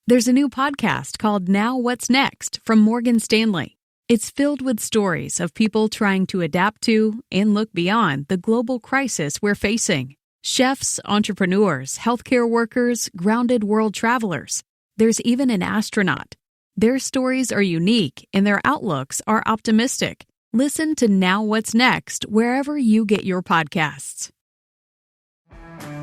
There's a new podcast called Now What's Next from Morgan Stanley. It's filled with stories of people trying to adapt to and look beyond the global crisis we're facing. Chefs, entrepreneurs, healthcare workers, grounded world travelers. There's even an astronaut. Their stories are unique and their outlooks are optimistic. Listen to Now What's Next wherever you get your podcasts.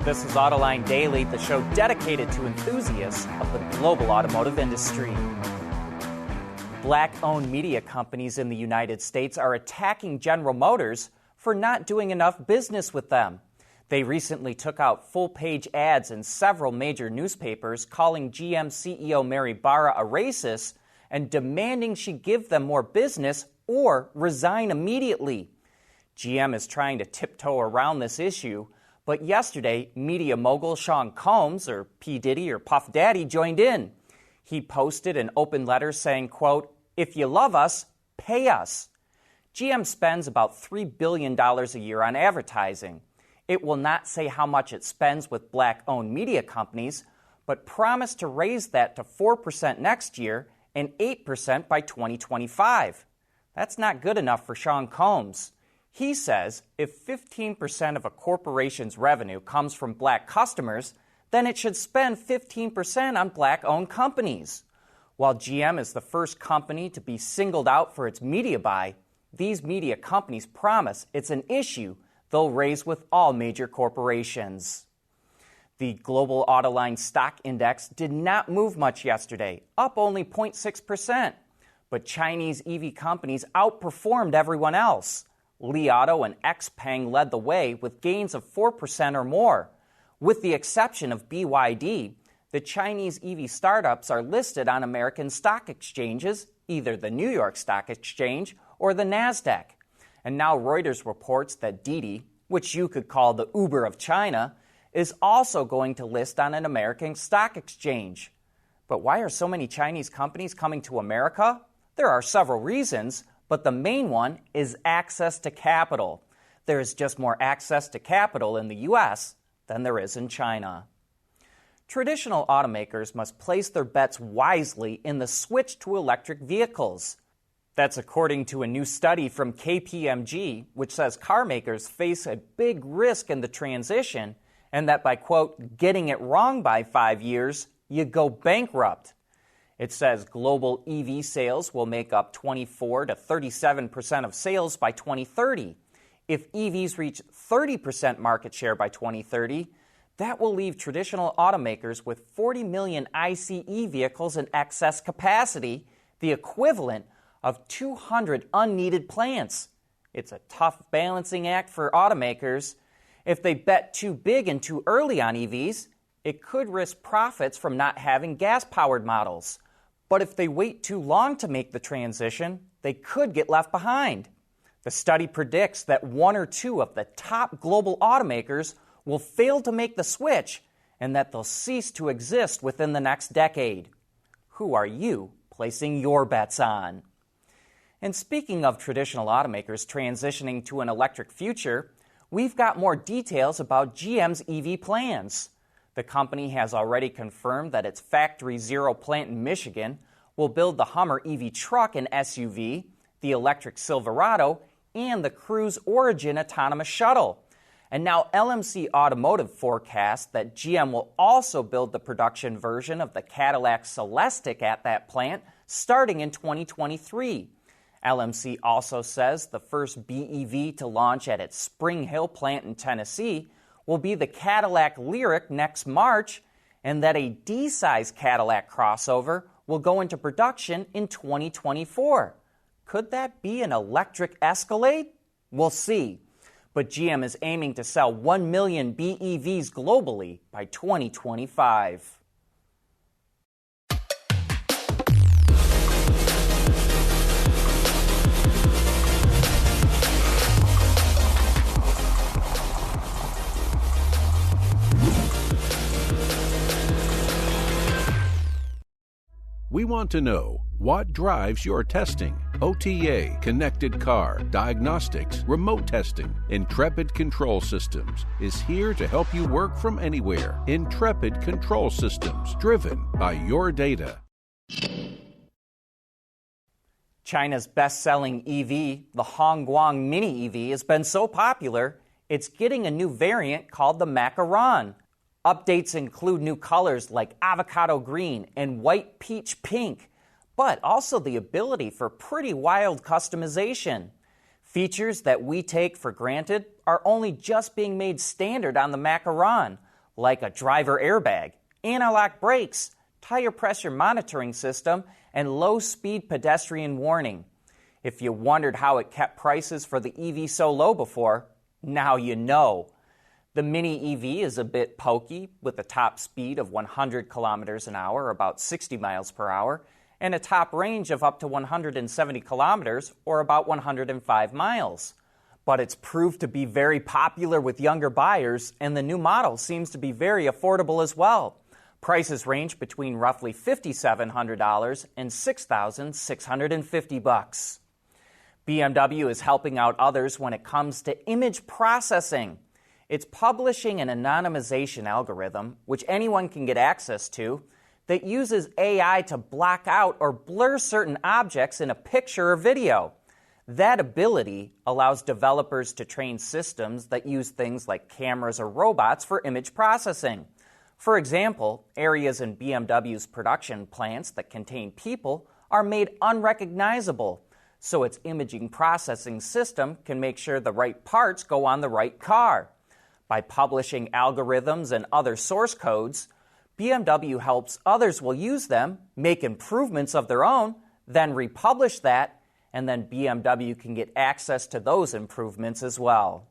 This is Autoline Daily, the show dedicated to enthusiasts of the global automotive industry. Black-owned media companies in the United States are attacking General Motors for not doing enough business with them. They recently took out full-page ads in several major newspapers calling GM CEO Mary Barra a racist and demanding she give them more business or resign immediately. GM is trying to tiptoe around this issue, but yesterday, media mogul Sean Combs, or P. Diddy or Puff Daddy, joined in. He posted an open letter saying, quote, "If you love us, pay us." GM spends about $3 billion a year on advertising. It will not say how much it spends with black-owned media companies, but promised to raise that to 4% next year and 8% by 2025. That's not good enough for Sean Combs. He says if 15% of a corporation's revenue comes from black customers, then it should spend 15% on black-owned companies. While GM is the first company to be singled out for its media buy, these media companies promise it's an issue they'll raise with all major corporations. The global Autoline stock index did not move much yesterday, up only 0.6%. But Chinese EV companies outperformed everyone else. Li Auto and XPeng led the way with gains of 4% or more. With the exception of BYD, the Chinese EV startups are listed on American stock exchanges, either the New York Stock Exchange or the NASDAQ. And now Reuters reports that Didi, which you could call the Uber of China, is also going to list on an American stock exchange. But why are so many Chinese companies coming to America? There are several reasons, but the main one is access to capital. There is just more access to capital in the U.S. than there is in China. Traditional automakers must place their bets wisely in the switch to electric vehicles. That's according to a new study from KPMG, which says car makers face a big risk in the transition and that by, quote, getting it wrong by 5 years, you go bankrupt. It says global EV sales will make up 24 to 37% of sales by 2030. If EVs reach 30% market share by 2030, that will leave traditional automakers with 40 million ICE vehicles in excess capacity, the equivalent of 200 unneeded plants. It's a tough balancing act for automakers. If they bet too big and too early on EVs, it could risk profits from not having gas-powered models. But if they wait too long to make the transition, they could get left behind. The study predicts that 1 or 2 of the top global automakers will fail to make the switch and that they'll cease to exist within the next decade. Who are you placing your bets on? And speaking of traditional automakers transitioning to an electric future, we've got more details about GM's EV plans. The company has already confirmed that its Factory Zero plant in Michigan will build the Hummer EV truck and SUV, the electric Silverado, and the Cruise Origin autonomous shuttle. And now LMC Automotive forecasts that GM will also build the production version of the Cadillac Celestiq at that plant starting in 2023. LMC also says the first BEV to launch at its Spring Hill plant in Tennessee will be the Cadillac Lyriq next March, and that a D-size Cadillac crossover will go into production in 2024. Could that be an electric Escalade? We'll see. But GM is aiming to sell 1 million BEVs globally by 2025. We want to know what drives your testing. OTA, connected car, diagnostics, remote testing. Intrepid Control Systems is here to help you work from anywhere. Intrepid Control Systems, driven by your data. China's best-selling EV, the Hongguang Mini EV, has been so popular, it's getting a new variant called the Macaron. Updates include new colors like avocado green and white peach pink, but also the ability for pretty wild customization. Features that we take for granted are only just being made standard on the Macaron, like a driver airbag, anti-lock brakes, tire pressure monitoring system, and low-speed pedestrian warning. If you wondered how it kept prices for the EV so low before, now you know. The Mini EV is a bit pokey, with a top speed of 100 kilometers an hour, or about 60 miles per hour, and a top range of up to 170 kilometers, or about 105 miles. But it's proved to be very popular with younger buyers, and the new model seems to be very affordable as well. Prices range between roughly $5,700 and $6,650. BMW is helping out others when it comes to image processing. It's publishing an anonymization algorithm, which anyone can get access to, that uses AI to block out or blur certain objects in a picture or video. That ability allows developers to train systems that use things like cameras or robots for image processing. For example, areas in BMW's production plants that contain people are made unrecognizable, so its imaging processing system can make sure the right parts go on the right car. By publishing algorithms and other source codes, BMW helps others will use them, make improvements of their own, then republish that, and then BMW can get access to those improvements as well.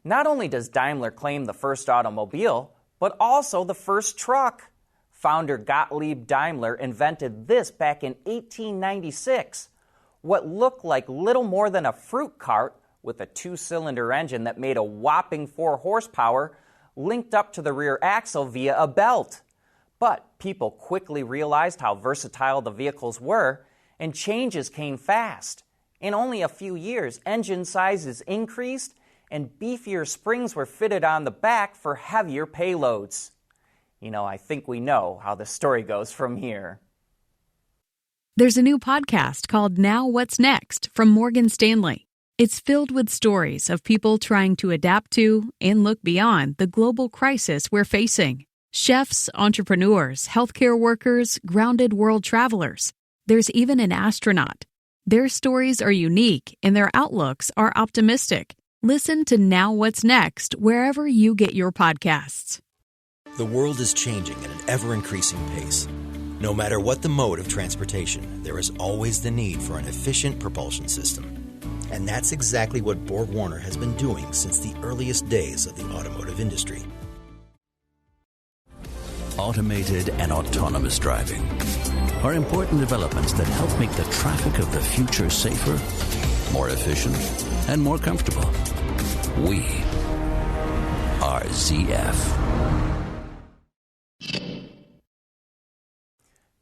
Not only does Daimler claim the first automobile, but also the first truck. Founder Gottlieb Daimler invented this back in 1896. What looked like little more than a fruit cart with a two-cylinder engine that made a whopping 4 horsepower linked up to the rear axle via a belt. But people quickly realized how versatile the vehicles were, and changes came fast. In only a few years, engine sizes increased, and beefier springs were fitted on the back for heavier payloads. I think we know how the story goes from here. There's a new podcast called Now What's Next from Morgan Stanley. It's filled with stories of people trying to adapt to and look beyond the global crisis we're facing. Chefs, entrepreneurs, healthcare workers, grounded world travelers. There's even an astronaut. Their stories are unique and their outlooks are optimistic. Listen to Now What's Next wherever you get your podcasts. The world is changing at an ever-increasing pace. No matter what the mode of transportation, there is always the need for an efficient propulsion system. And that's exactly what BorgWarner has been doing since the earliest days of the automotive industry. Automated and autonomous driving are important developments that help make the traffic of the future safer, more efficient, and more comfortable. We are ZF.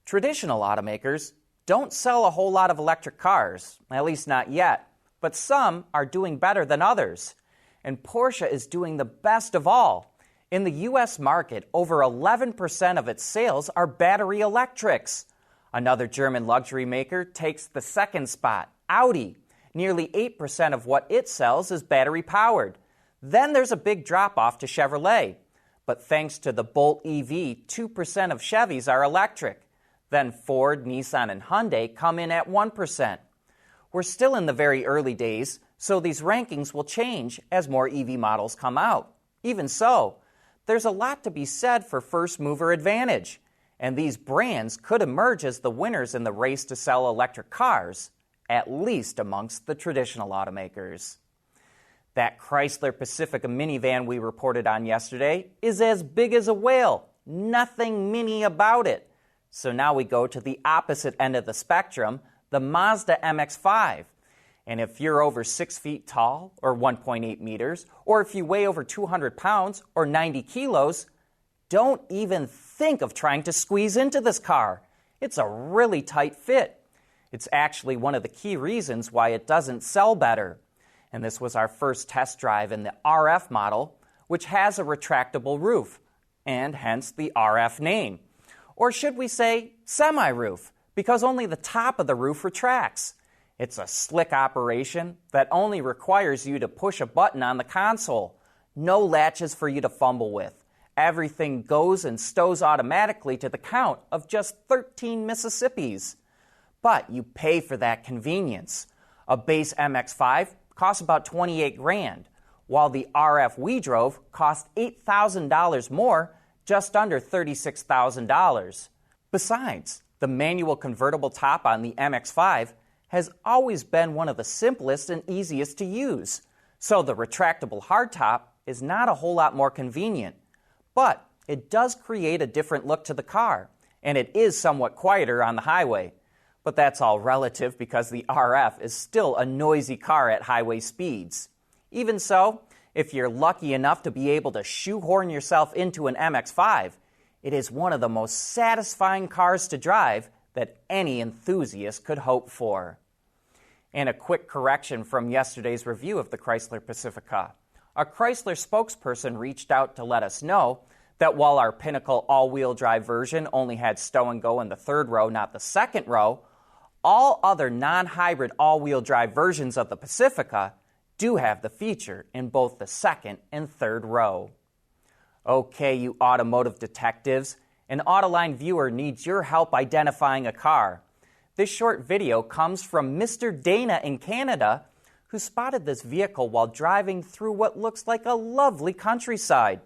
Traditional automakers don't sell a whole lot of electric cars, at least not yet, but some are doing better than others. And Porsche is doing the best of all. In the U.S. market, over 11% of its sales are battery electrics. Another German luxury maker takes the second spot, Audi. Nearly 8% of what it sells is battery-powered. Then there's a big drop-off to Chevrolet. But thanks to the Bolt EV, 2% of Chevys are electric. Then Ford, Nissan, and Hyundai come in at 1%. We're still in the very early days, so these rankings will change as more EV models come out. Even so, there's a lot to be said for first-mover advantage, and these brands could emerge as the winners in the race to sell electric cars, at least amongst the traditional automakers. That Chrysler Pacifica minivan we reported on yesterday is as big as a whale. Nothing mini about it. So now we go to the opposite end of the spectrum, the Mazda MX-5. And if you're over 6 feet tall, or 1.8 meters, or if you weigh over 200 pounds, or 90 kilos, don't even think of trying to squeeze into this car. It's a really tight fit. It's actually one of the key reasons why it doesn't sell better. And this was our first test drive in the RF model, which has a retractable roof, and hence the RF name. Or should we say semi-roof, because only the top of the roof retracts. It's a slick operation that only requires you to push a button on the console. No latches for you to fumble with. Everything goes and stows automatically to the count of just 13 Mississippis. But you pay for that convenience. A base MX-5 costs about $28,000, while the RF we drove cost $8,000 more, just under $36,000. Besides, the manual convertible top on the MX-5 has always been one of the simplest and easiest to use, so the retractable hardtop is not a whole lot more convenient. But it does create a different look to the car, and it is somewhat quieter on the highway. But that's all relative because the RF is still a noisy car at highway speeds. Even so, if you're lucky enough to be able to shoehorn yourself into an MX-5, it is one of the most satisfying cars to drive that any enthusiast could hope for. And a quick correction from yesterday's review of the Chrysler Pacifica. A Chrysler spokesperson reached out to let us know that while our Pinnacle all-wheel drive version only had stow and go in the third row, not the second row, all other non-hybrid all-wheel drive versions of the Pacifica do have the feature in both the second and third row. Okay, you automotive detectives, an Autoline viewer needs your help identifying a car. This short video comes from Mr. Dana in Canada, who spotted this vehicle while driving through what looks like a lovely countryside.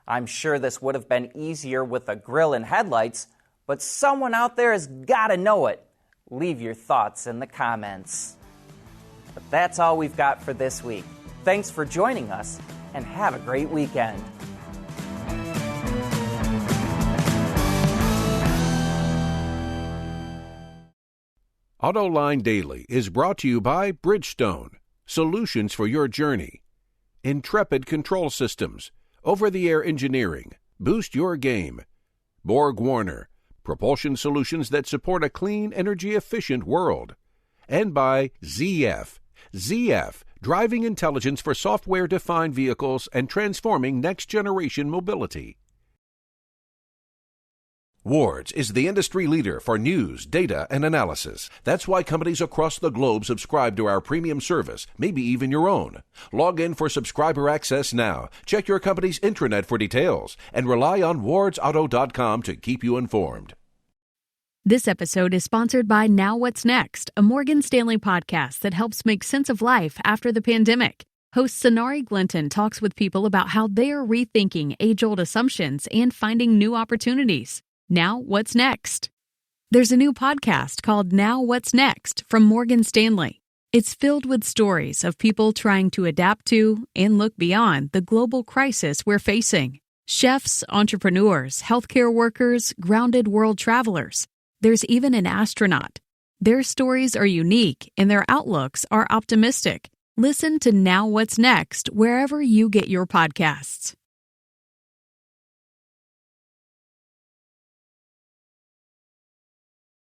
I'm sure this would have been easier with a grill and headlights, but someone out there has got to know it. Leave your thoughts in the comments. But that's all we've got for this week. Thanks for joining us, and have a great weekend. Autoline Daily is brought to you by Bridgestone, solutions for your journey. Intrepid Control Systems, over-the-air engineering, boost your game. Borg Warner, propulsion solutions that support a clean, energy-efficient world. And by ZF. ZF, driving intelligence for software-defined vehicles and transforming next-generation mobility. Wards is the industry leader for news, data, and analysis. That's why companies across the globe subscribe to our premium service, maybe even your own. Log in for subscriber access now. Check your company's intranet for details, and rely on wardsauto.com to keep you informed. This episode is sponsored by Now What's Next, a Morgan Stanley podcast that helps make sense of life after the pandemic. Host Sonari Glinton talks with people about how they are rethinking age-old assumptions and finding new opportunities. Now, what's next? There's a new podcast called Now What's Next from Morgan Stanley. It's filled with stories of people trying to adapt to and look beyond the global crisis we're facing. Chefs, entrepreneurs, healthcare workers, grounded world travelers. There's even an astronaut. Their stories are unique and their outlooks are optimistic. Listen to Now What's Next wherever you get your podcasts.